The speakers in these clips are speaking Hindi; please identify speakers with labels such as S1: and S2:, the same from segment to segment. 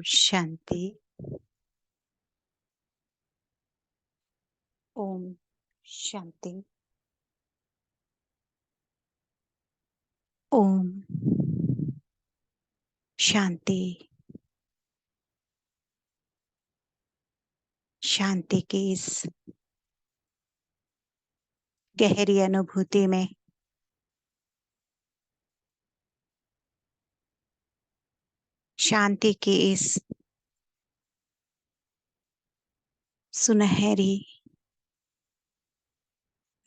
S1: शांति। ओम शांति। ओम शांति। शांति की इस गहरी अनुभूति में शांति की इस सुनहरी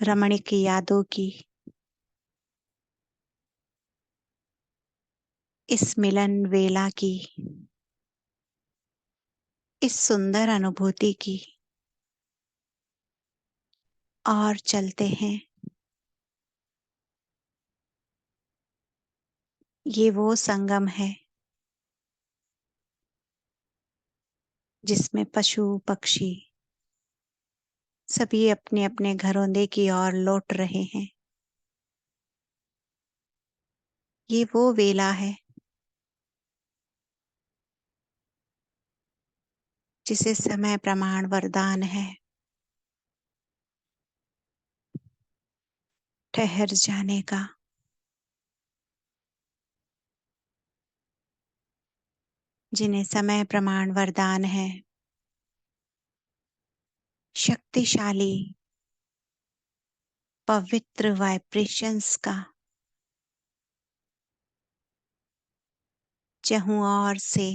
S1: रमणीक यादों की इस मिलन वेला की इस सुंदर अनुभूति की और चलते हैं। ये वो संगम है जिसमें पशु पक्षी सभी अपने अपने घरौंदे की ओर लौट रहे हैं। ये वो वेला है जिसे समय प्रमाण वरदान है। ठहर जाने का, जिन्हें समय प्रमाण वरदान है। शक्तिशाली पवित्र वाइब्रेशंस का चहुं ओर से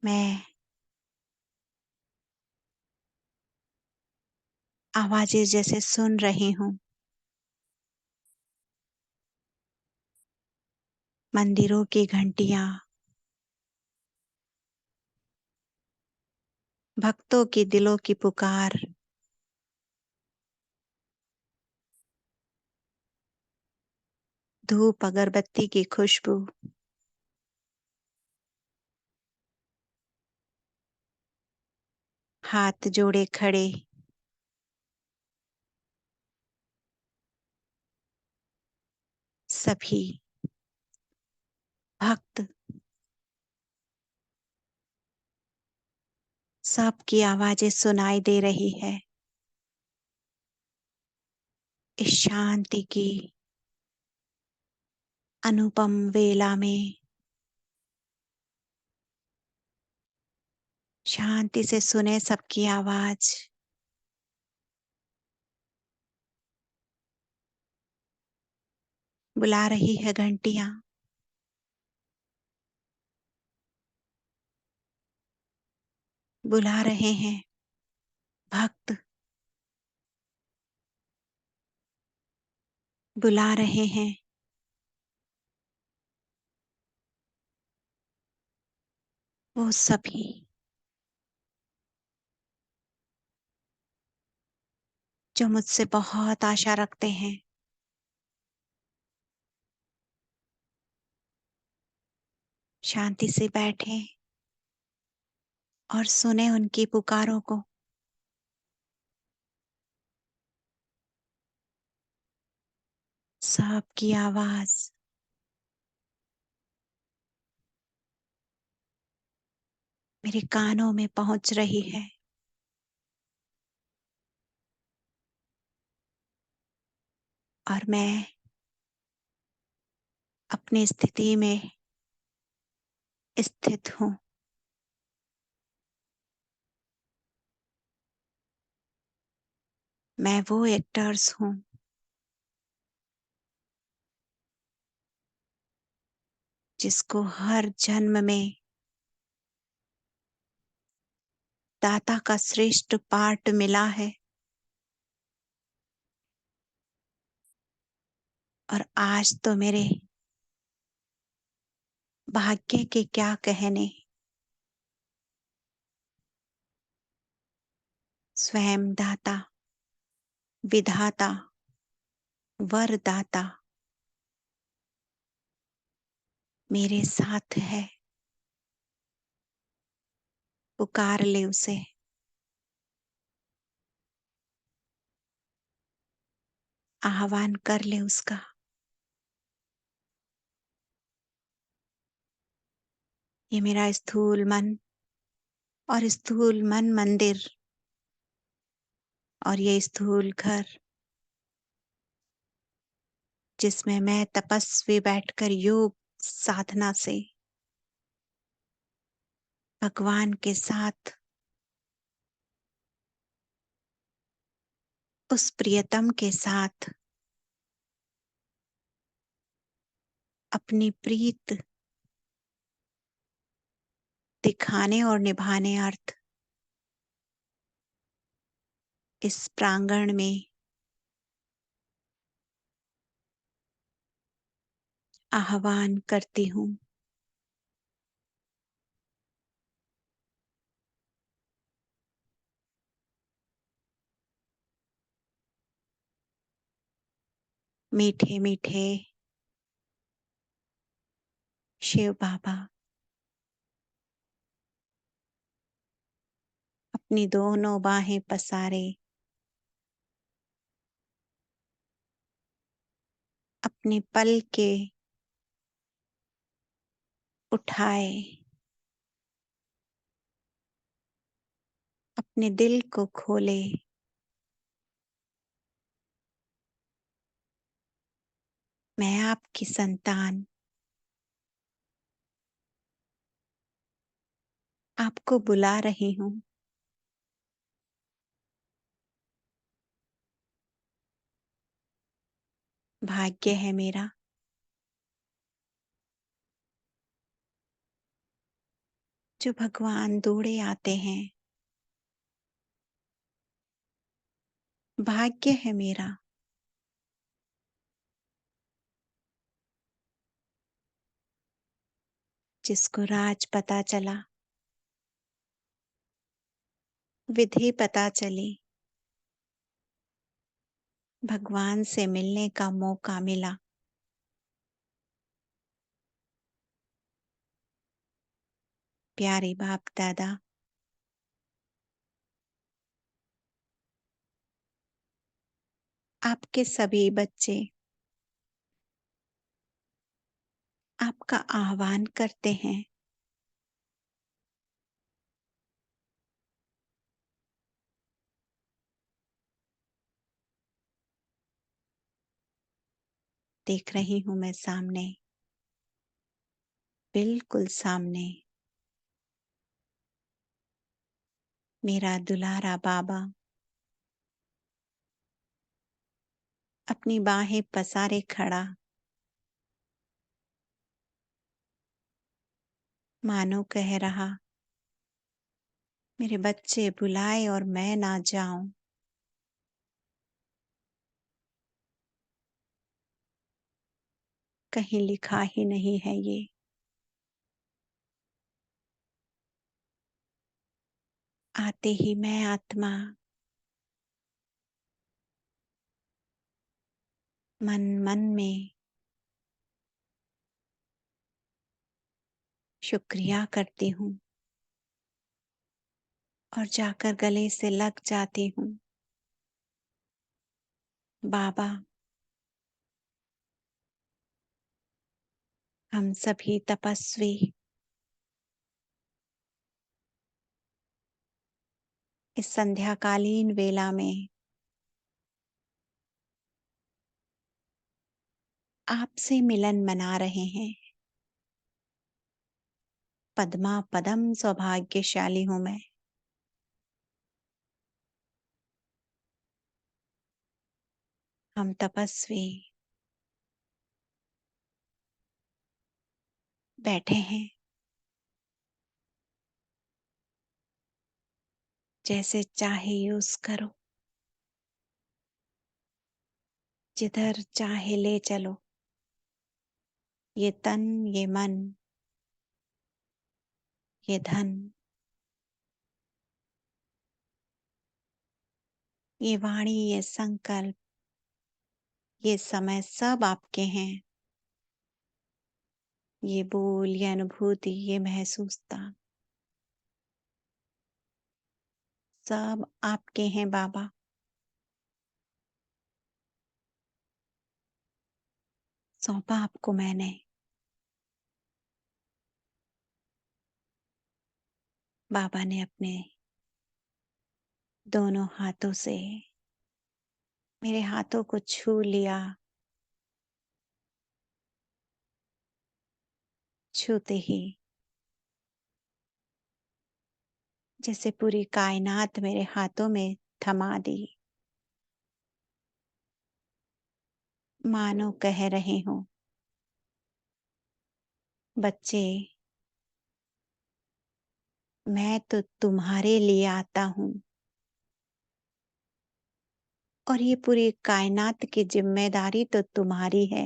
S1: मैं आवाजें जैसे सुन रही हूँ। मंदिरों की घंटियां, भक्तों की दिलों की पुकार, धूप अगरबत्ती की खुशबू, हाथ जोड़े खड़े सभी भक्त, सबकी आवाजें सुनाई दे रही है। इस शांति की अनुपम वेला में शांति से सुने सबकी आवाज। बुला रही है घंटियां, बुला रहे हैं भक्त, बुला रहे हैं वो सभी जो मुझसे बहुत आशा रखते हैं। शांति से बैठे और सुने उनकी पुकारों को। सबकी आवाज मेरे कानों में पहुंच रही है और मैं अपनी स्थिति में स्थित हूँ। मैं वो एक्टर्स हूँ जिसको हर जन्म में दाता का श्रेष्ठ पार्ट मिला है और आज तो मेरे भाग्य के क्या कहने। स्वयं दाता, विधाता, वरदाता मेरे साथ है। पुकार ले उसे, आह्वान कर ले उसका। ये मेरा स्थूल मन और स्थूल मन मंदिर और ये स्थूल घर, जिसमें मैं तपस्वी बैठकर योग साधना से भगवान के साथ, उस प्रियतम के साथ अपनी प्रीत दिखाने और निभाने अर्थ इस प्रांगण में आह्वान करती हूँ। मीठे मीठे शिव बाबा, अपनी दोनों बाहें पसारे अपने पल के उठाए, अपने दिल को खोले, मैं आपकी संतान आपको बुला रही हूँ। भाग्य है मेरा जो भगवान दौड़े आते हैं। भाग्य है मेरा जिसको राज पता चला, विधि पता चली, भगवान से मिलने का मौका मिला। प्यारे बाप दादा, आपके सभी बच्चे आपका आह्वान करते हैं। देख रही हूं मैं सामने, बिल्कुल सामने, मेरा दुलारा बाबा अपनी बाहें पसारे खड़ा, मानो कह रहा, मेरे बच्चे बुलाए और मैं ना जाऊं। कहीं लिखा ही नहीं है ये, आते ही मैं आत्मा मन मन में शुक्रिया करती हूँ और जाकर गले से लग जाती हूँ। बाबा, हम सभी तपस्वी इस संध्याकालीन वेला में आपसे मिलन मना रहे हैं। पद्मा पदम सौभाग्यशाली हूं मैं। हम तपस्वी बैठे हैं, जैसे चाहे यूज करो, जिधर चाहे ले चलो। ये तन, ये मन, ये धन, ये वाणी, ये संकल्प, ये समय सब आपके हैं। ये बोल, ये अनुभूति, ये महसूसता सब आपके हैं बाबा। सौंपा आपको मैंने। बाबा ने अपने दोनों हाथों से मेरे हाथों को छू लिया। छूते ही जैसे पूरी कायनात मेरे हाथों में थमा दी, मानो कह रहे हो, बच्चे, मैं तो तुम्हारे लिए आता हूँ और ये पूरी कायनात की जिम्मेदारी तो तुम्हारी है।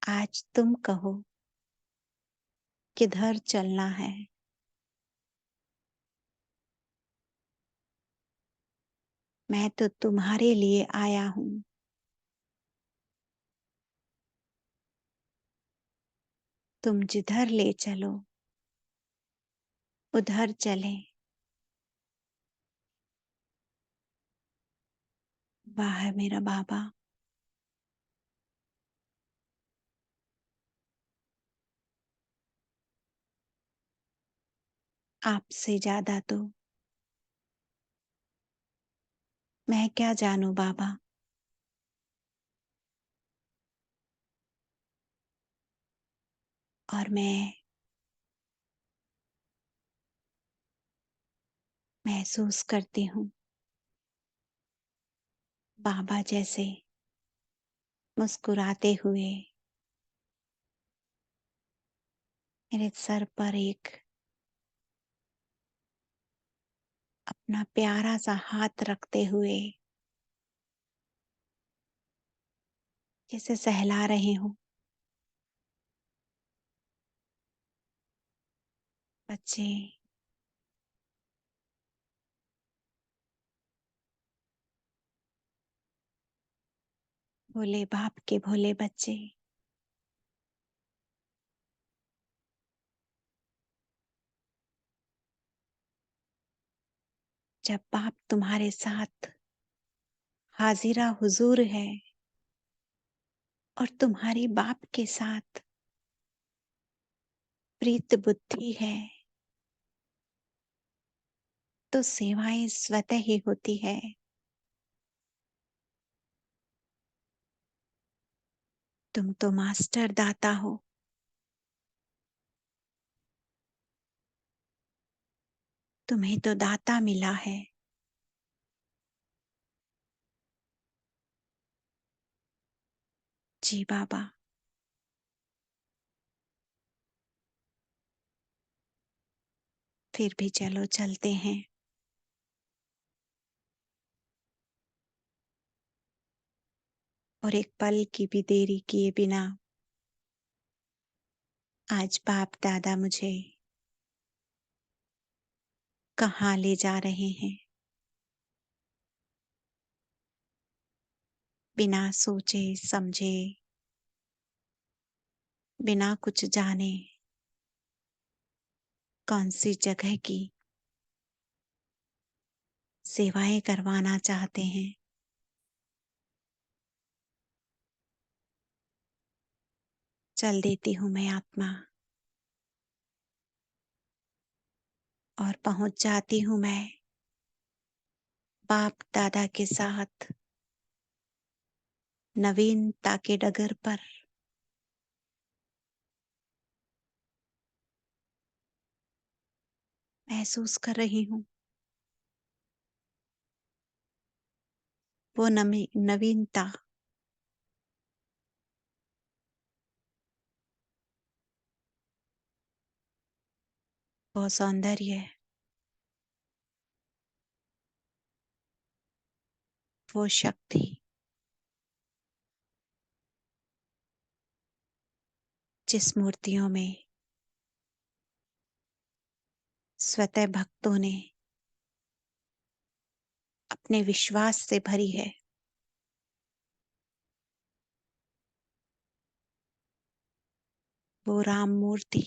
S1: आज तुम कहो किधर चलना है। मैं तो तुम्हारे लिए आया हूँ। तुम जिधर ले चलो उधर चले। वाह मेरा बाबा, आपसे ज्यादा तो मैं क्या जानू बाबा। और मैं महसूस करती हूँ बाबा जैसे मुस्कुराते हुए मेरे सर पर एक अपना प्यारा सा हाथ रखते हुए जैसे सहला रहे हो। बच्चे, भोले बाप के भोले बच्चे, जब बाप तुम्हारे साथ हाजिरा हुजूर है और तुम्हारी बाप के साथ प्रीत बुद्धि है, तो सेवाएं स्वतः ही होती है। तुम तो मास्टर दाता हो। तुम्हें तो दाता मिला है। जी बाबा। फिर भी चलो चलते हैं। और एक पल की भी देरी किए बिना आज बाप दादा मुझे कहाँ ले जा रहे हैं, बिना सोचे समझे, बिना कुछ जाने कौन सी जगह की सेवाएं करवाना चाहते हैं। चल देती हूँ मैं आत्मा और पहुंच जाती हूँ मैं बाप दादा के साथ नवीनता के डगर पर। महसूस कर रही हूँ वो नवीनता, वो सौंदर्य, वो शक्ति जिस मूर्तियों में स्वतः भक्तों ने अपने विश्वास से भरी है। वो राम मूर्ति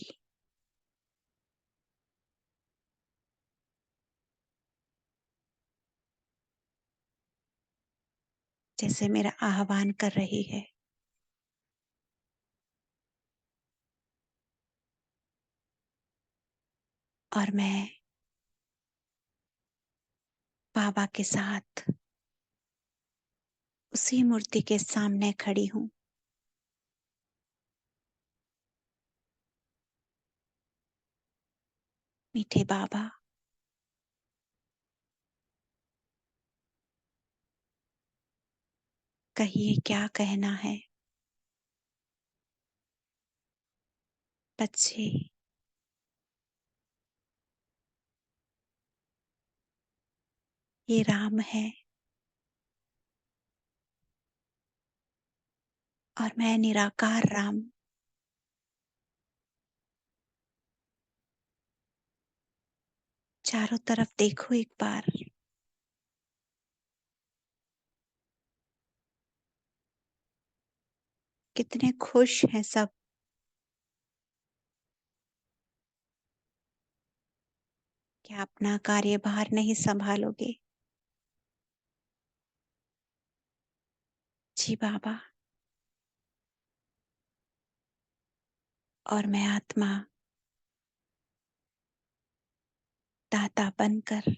S1: जैसे मेरा आह्वान कर रही है। और मैं बाबा के साथ उसी मूर्ति के सामने खड़ी हूँ। मीठे बाबा, कहिए क्या कहना है। बच्चे, ये राम है और मैं निराकार राम। चारों तरफ देखो एक बार। कितने खुश हैं सब। क्या अपना कार्यभार नहीं संभालोगे? जी बाबा। और मैं आत्मा दाता बनकर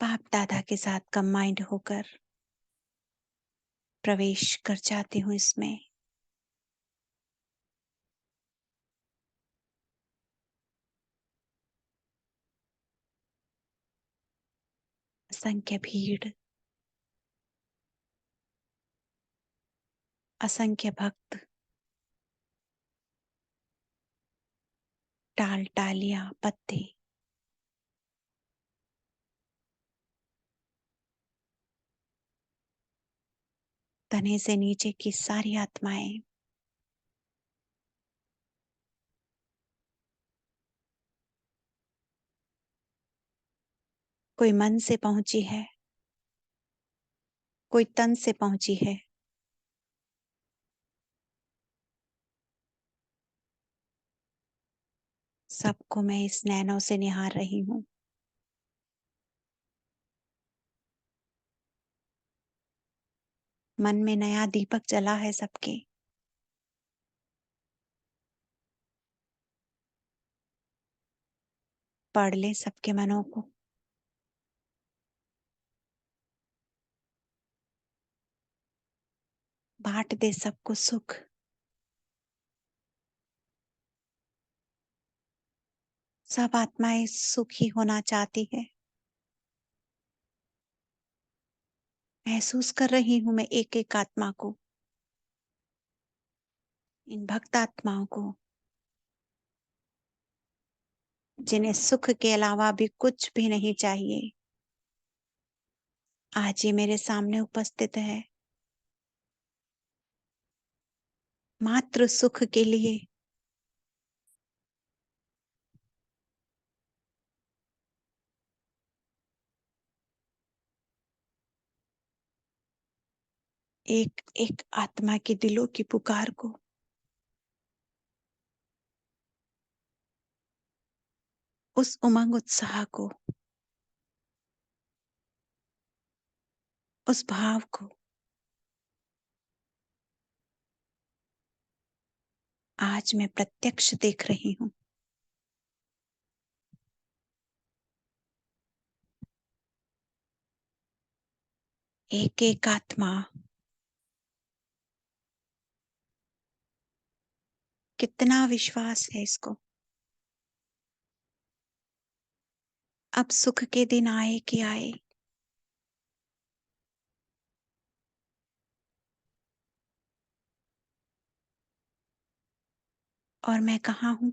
S1: बाप दादा के साथ कंबाइंड होकर प्रवेश कर जाती हूँ इसमें। असंख्य भीड़, असंख्य भक्त, टाल टालियां, पत्ते, तने से नीचे की सारी आत्माएं कोई मन से पहुंची है, कोई तन से पहुंची है। सबको मैं इस नैनों से निहार रही हूँ। मन में नया दीपक जला है सबके। पढ़ ले सबके मनों को। बांट दे सबको सुख। सब आत्माएं सुखी होना चाहती है। महसूस कर रही हूं मैं एक एक आत्मा को, इन भक्त आत्माओं को, जिन्हें सुख के अलावा भी कुछ भी नहीं चाहिए। आज ये मेरे सामने उपस्थित है मात्र सुख के लिए। एक एक आत्मा के दिलों की पुकार को, उस उमंग उत्साह को, उस भाव को आज मैं प्रत्यक्ष देख रही हूँ। एक एक आत्मा कितना विश्वास है इसको। अब सुख के दिन आए कि आए। और मैं कहाँ हूँ?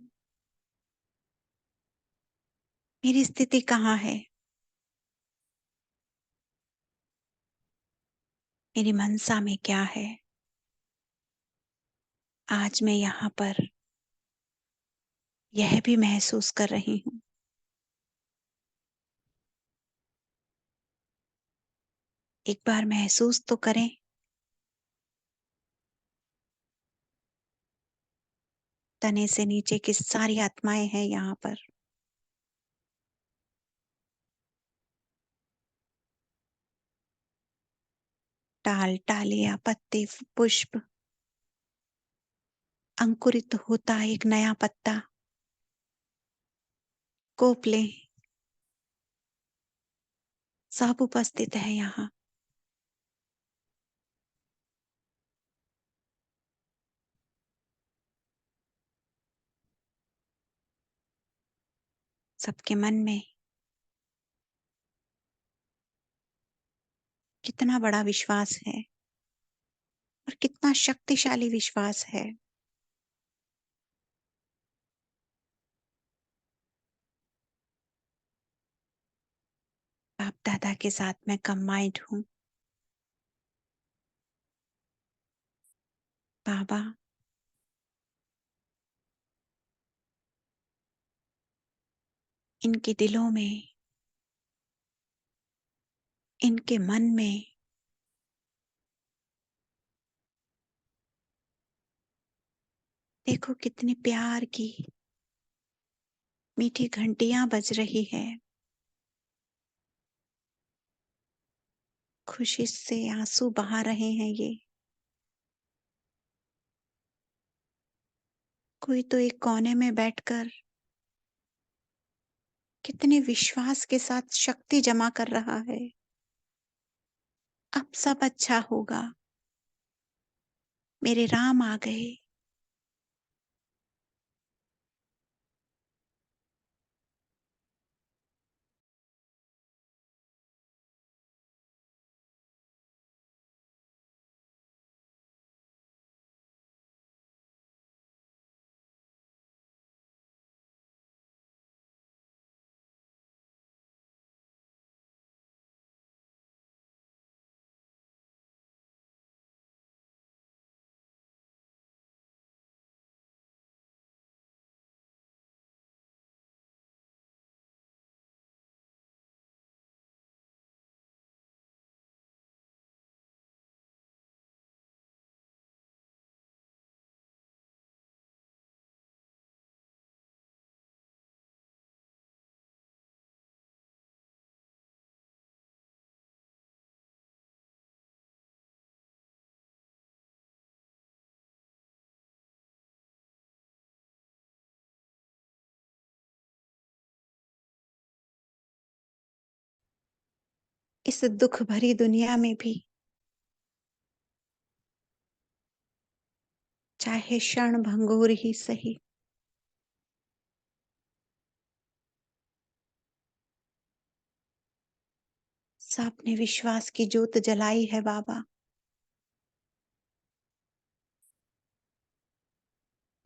S1: मेरी स्थिति कहाँ है? मेरी मनसा में क्या है? आज मैं यहाँ पर यह भी महसूस कर रही हूँ। एक बार महसूस तो करें। तने से नीचे की सारी आत्माएं हैं यहाँ पर। टाल टालियां, पत्ते, पुष्प, अंकुरित होता एक नया पत्ता कोप लें। सब उपस्थित है यहाँ। सबके मन में कितना बड़ा विश्वास है और कितना शक्तिशाली विश्वास है। बाप दादा के साथ मैं कंबाइंड हूँ। बाबा, इनके दिलों में, इनके मन में देखो कितनी प्यार की मीठी घंटियां बज रही है। खुशी से आंसू बहा रहे हैं ये। कोई तो एक कोने में बैठकर कितने विश्वास के साथ शक्ति जमा कर रहा है। अब सब अच्छा होगा। मेरे राम आ गए। इस दुख भरी दुनिया में भी चाहे क्षण भंगुर ही सही, सबने विश्वास की ज्योत जलाई है बाबा।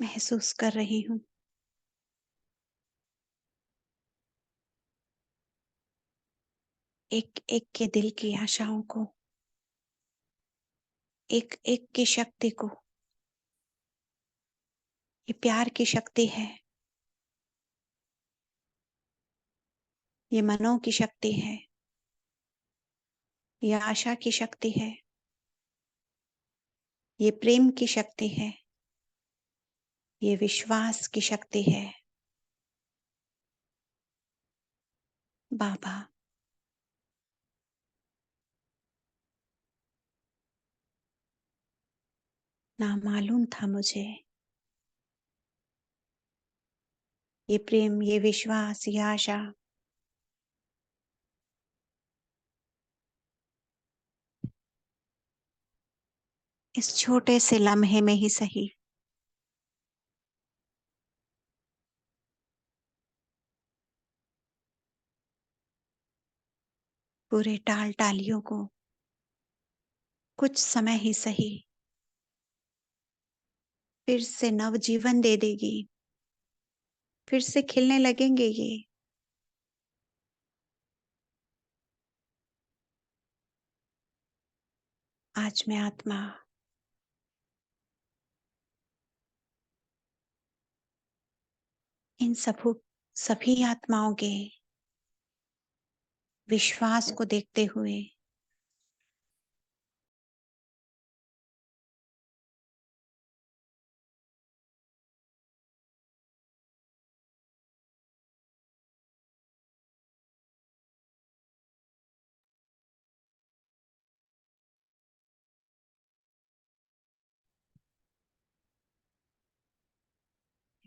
S1: महसूस कर रही हूँ। एक एक के दिल की आशाओं को, एक एक की शक्ति को। ये प्यार की शक्ति है। ये मनों की शक्ति है। ये आशा की शक्ति है। ये प्रेम की शक्ति है। ये विश्वास की शक्ति है। बाबा, ना मालूम था मुझे ये प्रेम, ये विश्वास, ये आशा इस छोटे से लम्हे में ही सही पूरे टाल टालियों को कुछ समय ही सही फिर से नवजीवन दे देगी। फिर से खिलने लगेंगे ये। आज मैं आत्मा इन सभी आत्माओं के विश्वास को देखते हुए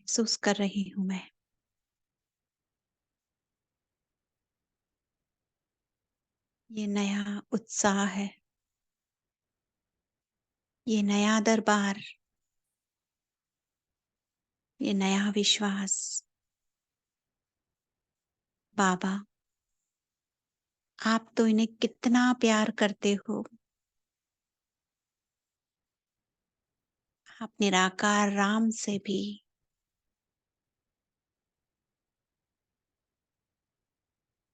S1: महसूस कर रही हूँ मैं। ये नया उत्साह है, ये नया दरबार, ये नया विश्वास। बाबा, आप तो इन्हें कितना प्यार करते हो। आप निराकार राम से भी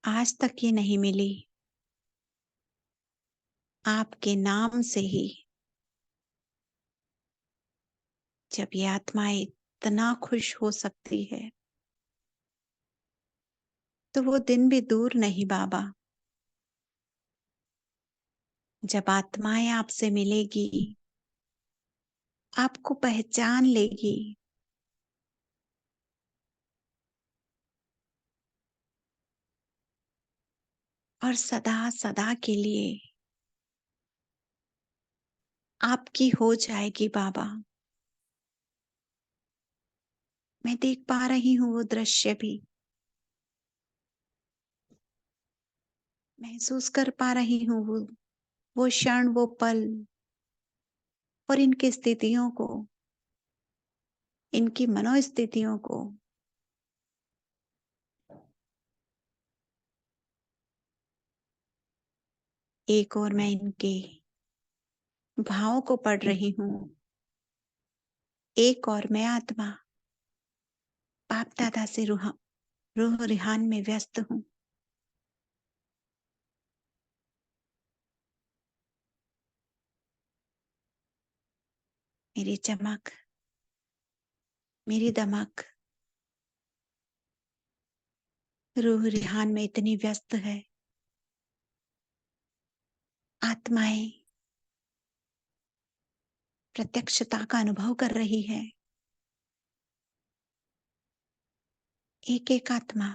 S1: आज तक ये नहीं मिली। आपके नाम से ही जब ये आत्माएं इतना खुश हो सकती है, तो वो दिन भी दूर नहीं बाबा, जब आत्माएं आपसे मिलेगी, आपको पहचान लेगी, और सदा सदा के लिए आपकी हो जाएगी बाबा। मैं देख पा रही हूँ वो दृश्य भी, महसूस कर पा रही हूँ वो क्षण, वो पल, और इनकी स्थितियों को, इनकी मनोस्थितियों को। एक और मैं इनके भावों को पढ़ रही हूँ, एक और मैं आत्मा बाप दादा से रूह रिहान में व्यस्त हूँ। मेरी चमक, मेरी दमक रूह रिहान में इतनी व्यस्त है। आत्माएं प्रत्यक्षता का अनुभव कर रही है। एक एक आत्मा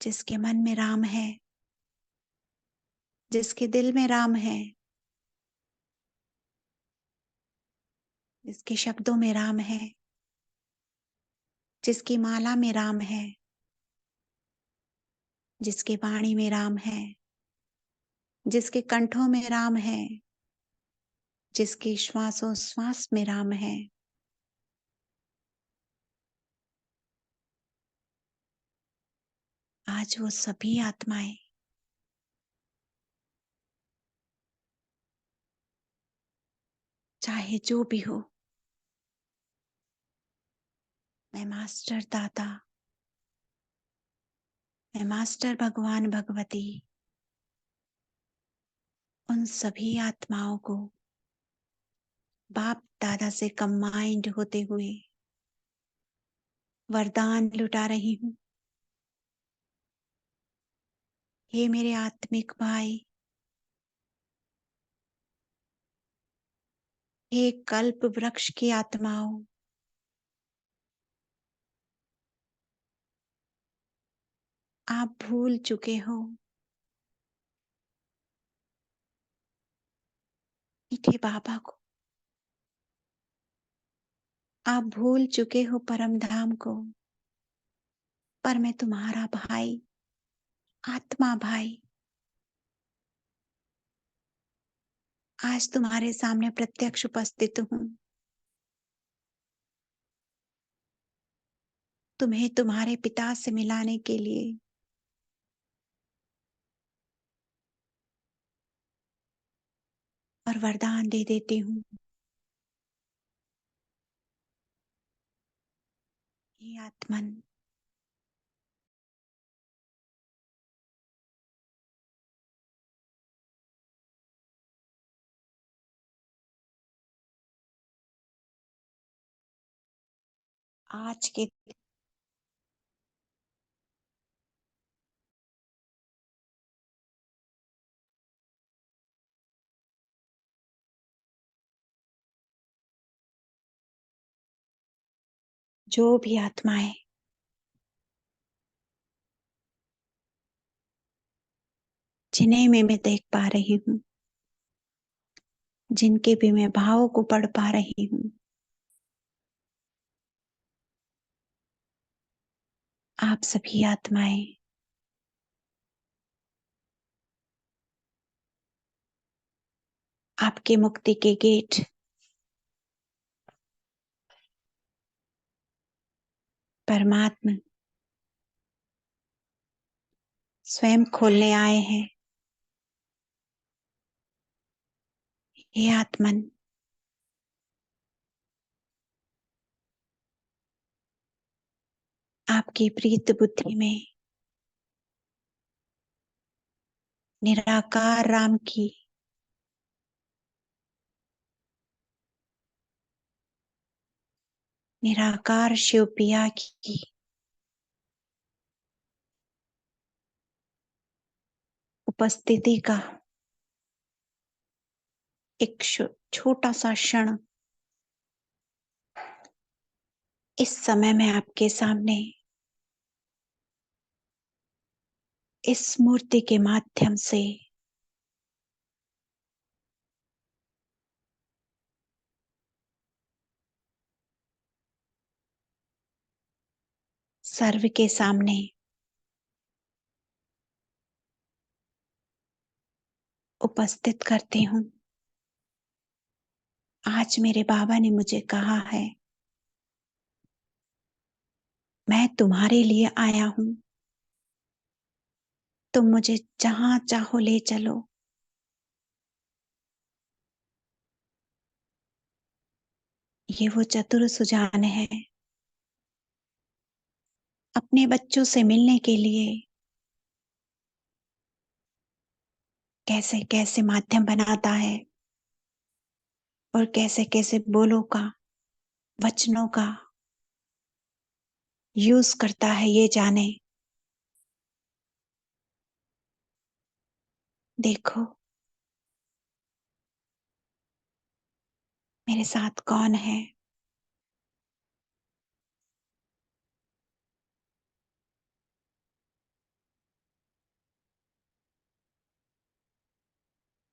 S1: जिसके मन में राम है, जिसके दिल में राम है, जिसके शब्दों में राम है, जिसकी माला में राम है, जिसके वाणी में राम है, जिसके कंठों में राम है, जिसके श्वासोश्वास में राम है, आज वो सभी आत्माएं चाहे जो भी हो, मैं मास्टर दाता, मैं मास्टर भगवान भगवती, उन सभी आत्माओं को बाप दादा से कंबाइंड होते हुए वरदान लुटा रही हूँ। हे मेरे आत्मिक भाई, हे कल्प वृक्ष की आत्माओं, आप भूल चुके हो मीठे बाबा को, आप भूल चुके हो परम धाम को, पर मैं तुम्हारा भाई, आत्मा भाई, आज तुम्हारे सामने प्रत्यक्ष उपस्थित हूँ। तुम्हें तुम्हारे पिता से मिलाने के लिए, और वरदान दे देती हूँ। हे आत्मन, आज के जो भी आत्माएं जिन्हें मैं देख पा रही हूँ, जिनके भी मैं भावों को पढ़ पा रही हूँ, आप सभी आत्माएं आपके मुक्ति के गेट परमात्मा स्वयं खोलने आए हैं। हे आत्मन, आपकी प्रीत बुद्धि में निराकार राम की निराकार शिव पिया की उपस्थिति का एक छोटा सा क्षण इस समय मैं आपके सामने इस मूर्ति के माध्यम से सर्व के सामने उपस्थित करती हूँ। आज मेरे बाबा ने मुझे कहा है, मैं तुम्हारे लिए आया हूँ, तुम मुझे जहां चाहो ले चलो। ये वो चतुर सुजान है, अपने बच्चों से मिलने के लिए कैसे कैसे माध्यम बनाता है और कैसे कैसे बोलों का, वचनों का यूज करता है, ये जाने। देखो मेरे साथ कौन है।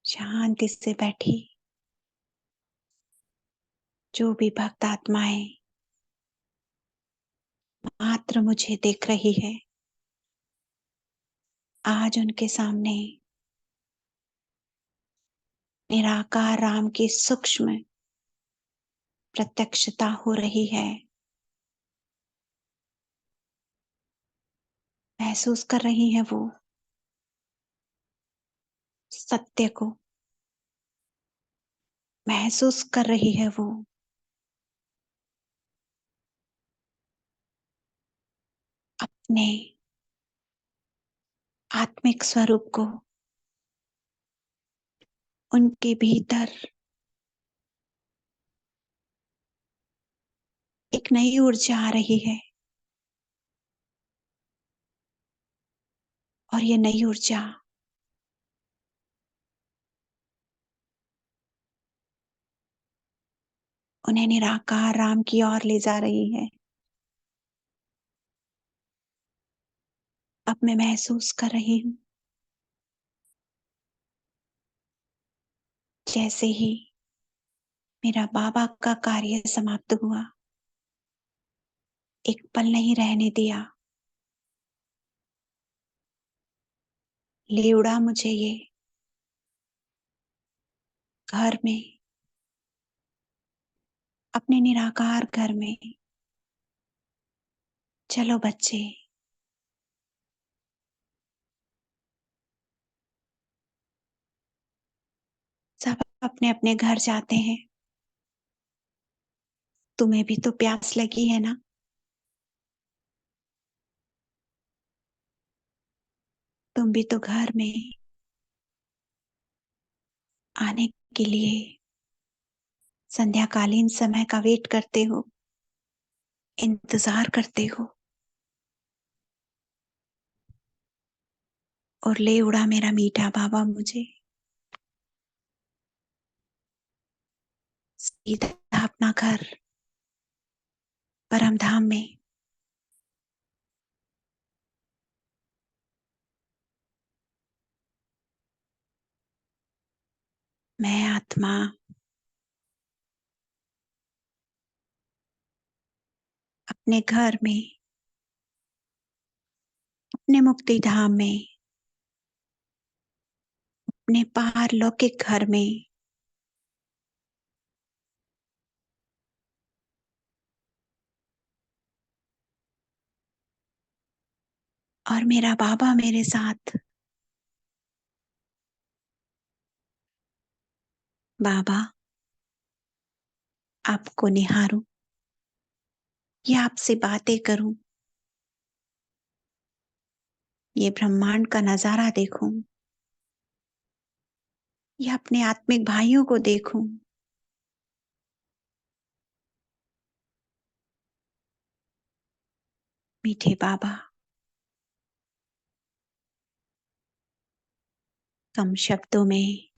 S1: शांति से बैठी जो भी भक्त आत्माएं मात्र मुझे देख रही है, आज उनके सामने निराकार राम की सूक्ष्म प्रत्यक्षता हो रही है। महसूस कर रही है वो सत्य को, महसूस कर रही है वो अपने आत्मिक स्वरूप को। उनके भीतर एक नई ऊर्जा आ रही है और ये नई ऊर्जा उन्हें निराकार राम की ओर ले जा रही है। अब मैं महसूस कर रही हूँ जैसे ही मेरा बाबा का कार्य समाप्त हुआ, एक पल नहीं रहने दिया, ले उड़ा मुझे ये घर में, अपने निराकार घर में। चलो बच्चे, सब अपने अपने घर जाते हैं, तुम्हें भी तो प्यास लगी है ना, तुम भी तो घर में आने के लिए संध्याकालीन समय का वेट करते हो, इंतजार करते हो। और ले उड़ा मेरा मीठा बाबा मुझे सीधा अपना घर परम धाम में। मैं आत्मा अपने घर में, अपने मुक्ति धाम में, अपने पारलौकिक घर में और मेरा बाबा मेरे साथ। बाबा, आपको निहारूं या आपसे बातें करूं, ये ब्रह्मांड का नजारा देखूं या अपने आत्मिक भाइयों को देखूं। मीठे बाबा, कम शब्दों में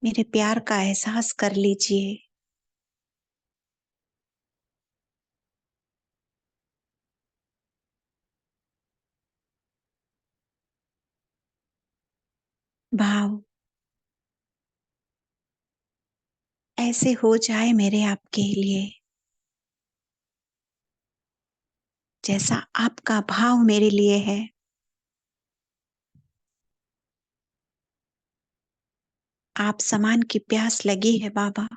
S1: मेरे प्यार का एहसास कर लीजिए। भाव ऐसे हो जाए मेरे आपके लिए, जैसा आपका भाव मेरे लिए है। आप समान की प्यास लगी है बाबा।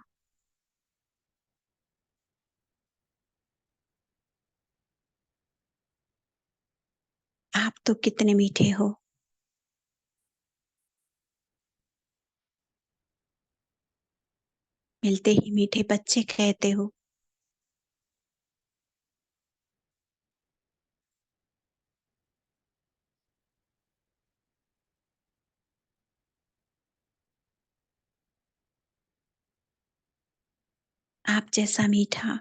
S1: आप तो कितने मीठे हो। मिलते ही मीठे बच्चे कहते हो। आप जैसा मीठा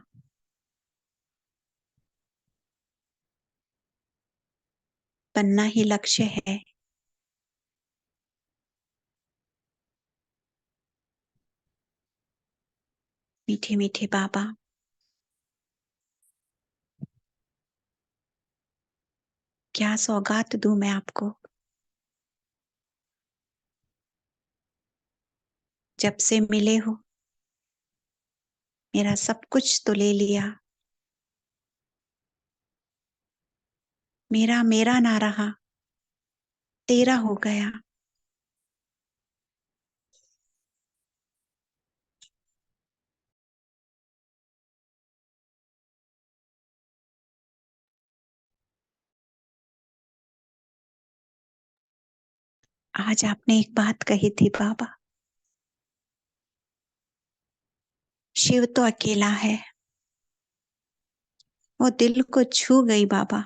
S1: बनना ही लक्ष्य है। मीठे मीठे बाबा, क्या सौगात दूं मैं आपको। जब से मिले हो मेरा सब कुछ तो ले लिया। मेरा मेरा ना रहा, तेरा हो गया। आज आपने एक बात कही थी बाबा, शिव तो अकेला है। वो दिल को छू गई बाबा।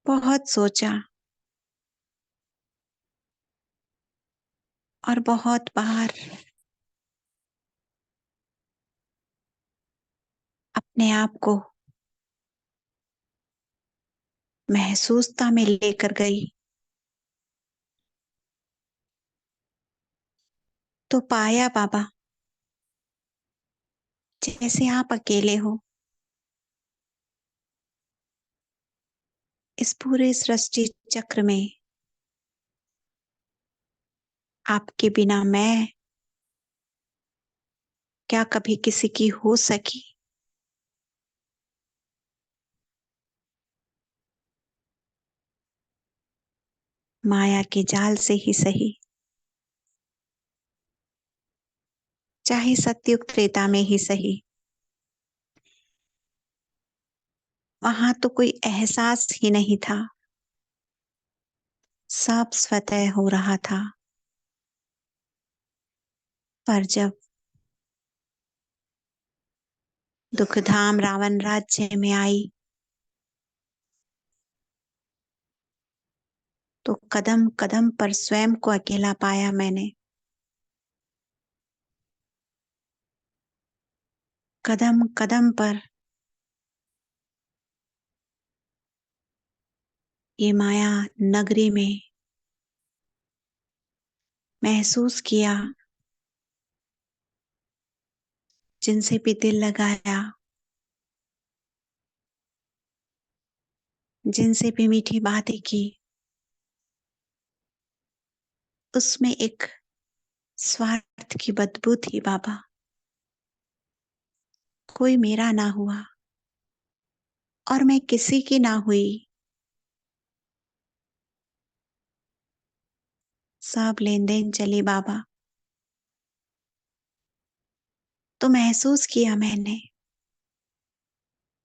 S1: बहुत सोचा और बहुत बार अपने आप को महसूसता में लेकर गई तो पाया बाबा, जैसे आप अकेले हो। इस पूरे सृष्टि चक्र में आपके बिना मैं क्या कभी किसी की हो सकी। माया के जाल से ही सही, चाहे सतयुग त्रेता में ही सही, वहां तो कोई एहसास ही नहीं था। सब स्वतः हो रहा था। पर जब दुखधाम रावण राज्य में आई तो कदम कदम पर स्वयं को अकेला पाया मैंने। कदम कदम पर ये माया नगरी में महसूस किया, जिनसे भी दिल लगाया, जिनसे भी मीठी बातें की, उसमें एक स्वार्थ की बदबू थी बाबा। कोई मेरा ना हुआ और मैं किसी की ना हुई। सब लेन देन चली बाबा। तो महसूस किया मैंने,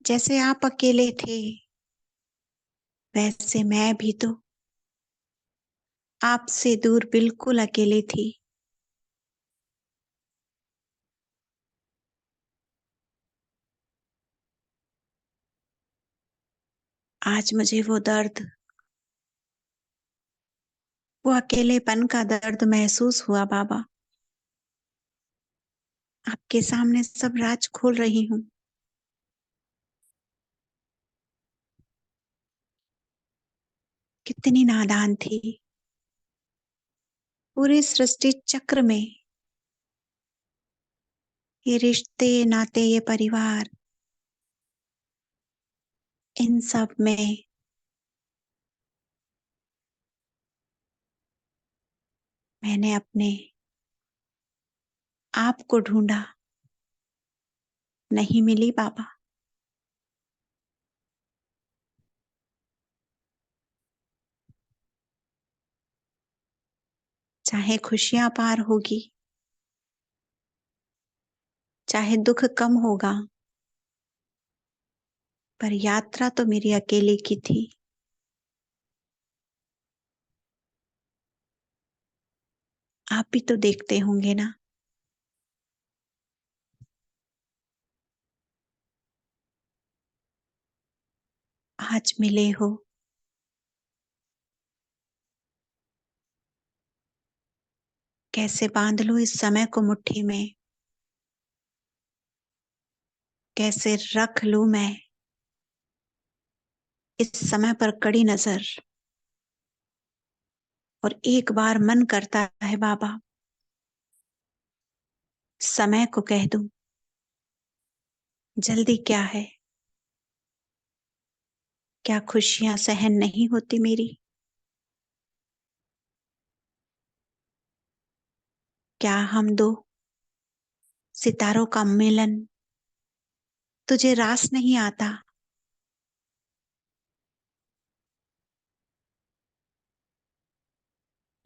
S1: जैसे आप अकेले थे वैसे मैं भी तो आपसे दूर बिल्कुल अकेली थी। आज मुझे वो दर्द, वो अकेलेपन का दर्द महसूस हुआ बाबा। आपके सामने सब राज खोल रही हूँ। कितनी नादान थी। पूरी सृष्टि चक्र में ये रिश्ते नाते, ये परिवार, इन सब में मैंने अपने आप को ढूंढा, नहीं मिली बाबा। चाहे खुशियां पार होगी, चाहे दुख कम होगा, पर यात्रा तो मेरी अकेले की थी। आप भी तो देखते होंगे ना। आज मिले हो, कैसे बांध लूं इस समय को मुट्ठी में, कैसे रख लूं मैं इस समय पर कड़ी नजर। और एक बार मन करता है बाबा, समय को कह दूं, जल्दी क्या है। क्या खुशियां सहन नहीं होती मेरी? क्या हम दो सितारों का मिलन तुझे रास नहीं आता?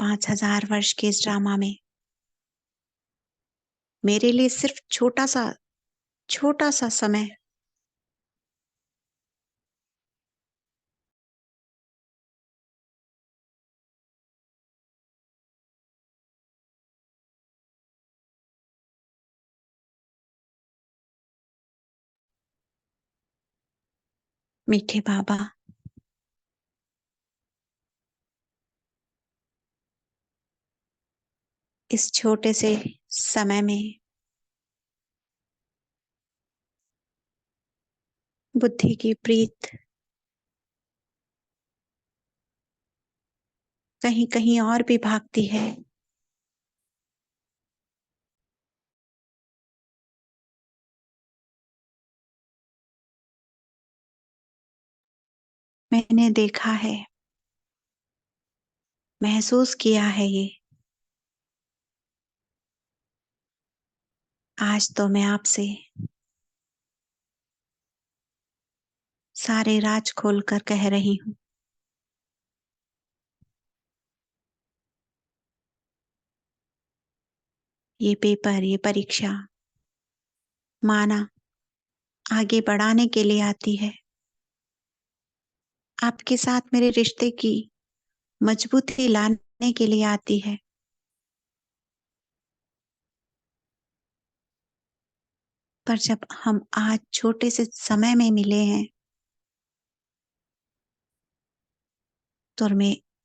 S1: 5,000 वर्ष के इस ड्रामा में मेरे लिए सिर्फ छोटा सा समय। मीठे बाबा, इस छोटे से समय में बुद्धि की प्रीत कहीं कहीं और भी भागती है। मैंने देखा है, महसूस किया है ये। आज तो मैं आपसे सारे राज खोलकर कह रही हूँ। ये पेपर, ये परीक्षा माना आगे बढ़ाने के लिए आती है। आपके साथ मेरे रिश्ते की मजबूती लाने के लिए आती है। पर जब हम आज छोटे से समय में मिले हैं, तो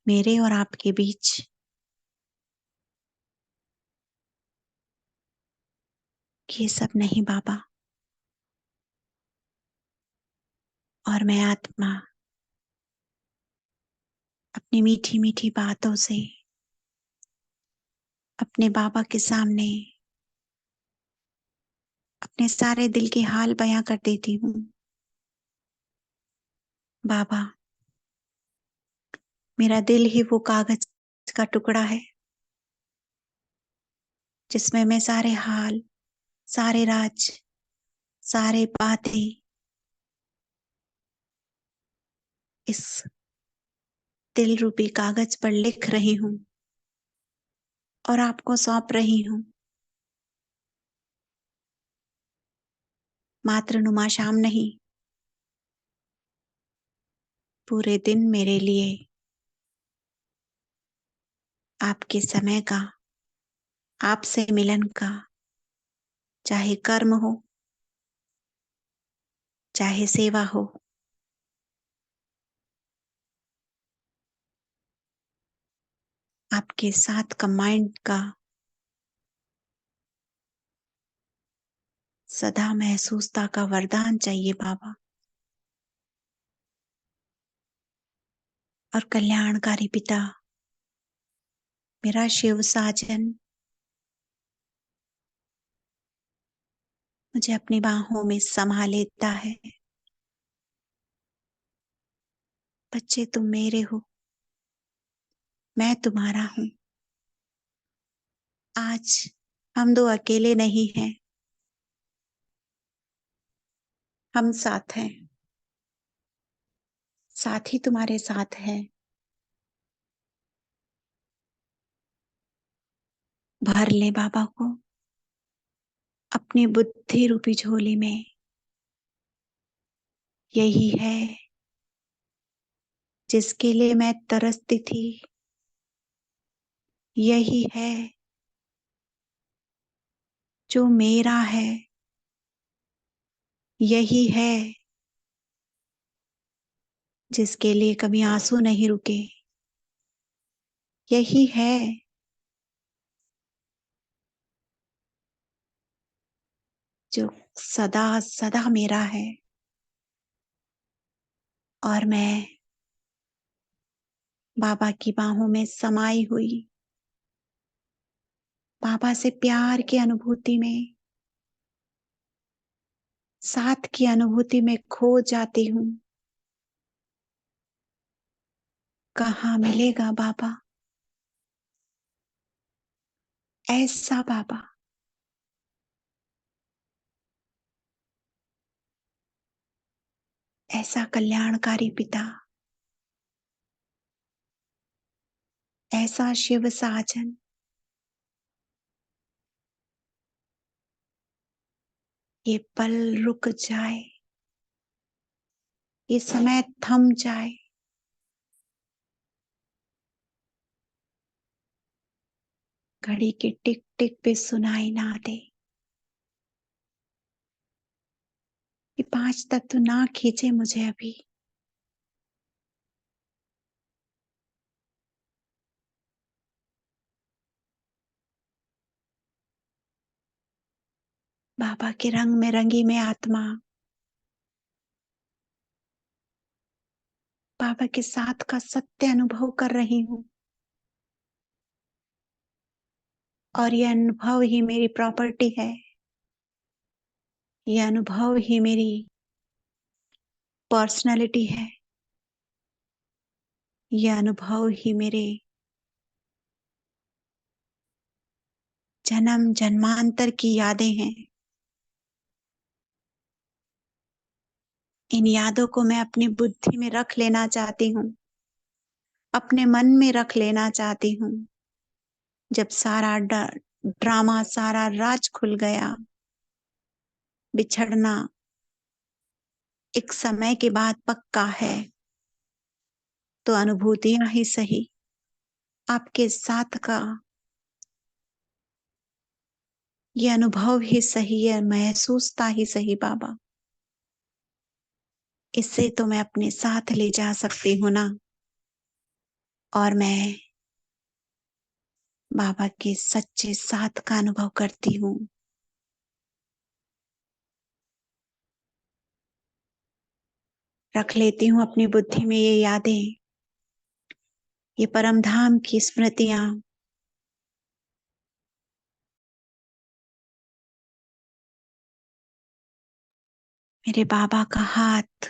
S1: मेरे और आपके बीच ये सब नहीं बाबा। और मैं आत्मा अपनी मीठी मीठी बातों से अपने बाबा के सामने अपने सारे दिल के हाल बयां कर देती हूँ। बाबा, मेरा दिल ही वो कागज का टुकड़ा है जिसमें मैं सारे हाल, सारे राज, सारे बातें इस तिल रूपी कागज पर लिख रही हूं और आपको सौंप रही हूं। मात्र नुमा शाम नहीं, पूरे दिन मेरे लिए आपके समय का, आपसे मिलन का, चाहे कर्म हो चाहे सेवा हो, आपके साथ कंबाइंड का सदा महसूसता का वरदान चाहिए बाबा। और कल्याणकारी पिता, मेरा शिव साजन मुझे अपनी बाहों में समा लेता है। बच्चे तुम मेरे हो, मैं तुम्हारा हूं। आज हम दो अकेले नहीं हैं, हम साथ हैं। साथी तुम्हारे साथ है। भर ले बाबा को अपनी बुद्धि रूपी झोली में। यही है जिसके लिए मैं तरसती थी, यही है जो मेरा है, यही है जिसके लिए कभी आंसू नहीं रुके, यही है जो सदा सदा मेरा है। और मैं बाबा की बाहों में समाई हुई, बाबा से प्यार की अनुभूति में, साथ की अनुभूति में खो जाती हूं। कहाँ मिलेगा बाबा ऐसा बाबा, ऐसा कल्याणकारी पिता, ऐसा शिव साजन। ये पल रुक जाए, ये समय थम जाए, घड़ी के टिक टिक पे सुनाई ना दे। ये पांच तत्व ना खींचे मुझे अभी। बाबा के रंग में रंगी मैं आत्मा, बाबा के साथ का सत्य अनुभव कर रही हूँ। और ये अनुभव ही मेरी प्रॉपर्टी है, ये अनुभव ही मेरी पर्सनालिटी है, ये अनुभव ही मेरे जन्म जन्मांतर की यादें हैं। इन यादों को मैं अपनी बुद्धि में रख लेना चाहती हूँ, अपने मन में रख लेना चाहती हूँ। जब सारा ड्रामा, सारा राज खुल गया, बिछड़ना एक समय के बाद पक्का है, तो अनुभूतियां ही सही, आपके साथ का ये अनुभव ही सही है, महसूसता ही सही बाबा। इससे तो मैं अपने साथ ले जा सकती हूँ ना। और मैं बाबा के सच्चे साथ का अनुभव करती हूँ। रख लेती हूँ अपनी बुद्धि में ये यादें, ये परम धाम की स्मृतियां। मेरे बाबा का हाथ,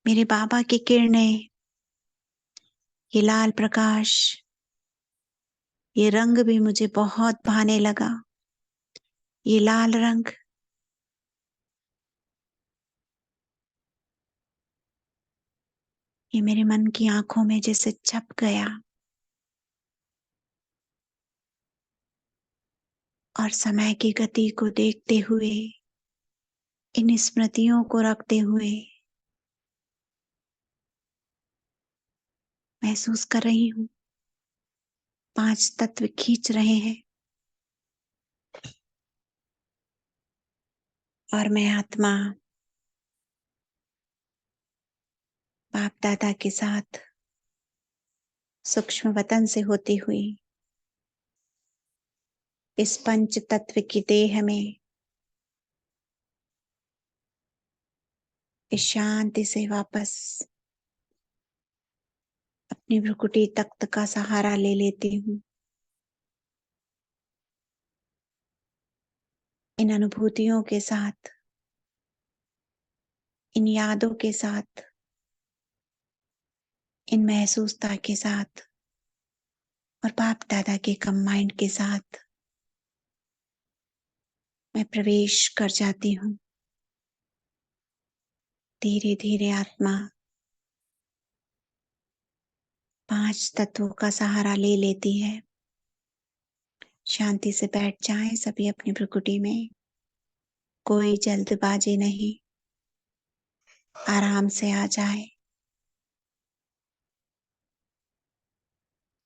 S1: मेरे बाबा की किरणें, ये लाल प्रकाश, ये रंग भी मुझे बहुत भाने लगा। ये लाल रंग ये मेरे मन की आंखों में जैसे छप गया और समय की गति को देखते हुए, इन स्मृतियों को रखते हुए महसूस कर रही हूँ 5 तत्व खींच रहे हैं और मैं आत्मा बाप दादा के साथ सूक्ष्म वतन से होती हुई इस पंच तत्व की देह में इस शांति से वापस अपनी भ्रुकुटी तख्त का सहारा ले लेती हूँ। इन अनुभूतियों के साथ, इन यादों के साथ, इन महसूसता के साथ और बाप दादा के कंबाइंड के साथ मैं प्रवेश कर जाती हूँ। धीरे धीरे आत्मा 5 तत्वों का सहारा ले लेती है। शांति से बैठ जाएं सभी अपनी भ्रुकुटी में, कोई जल्दबाजी नहीं, आराम से आ जाए।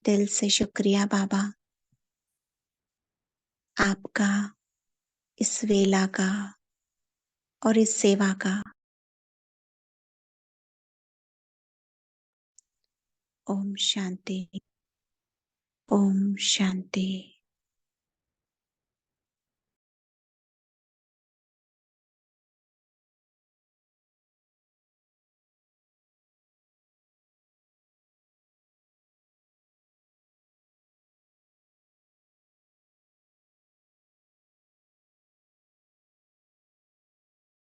S1: दिल से शुक्रिया बाबा, आपका, इस वेला का और इस सेवा का। ओम शांति, ओम शांति।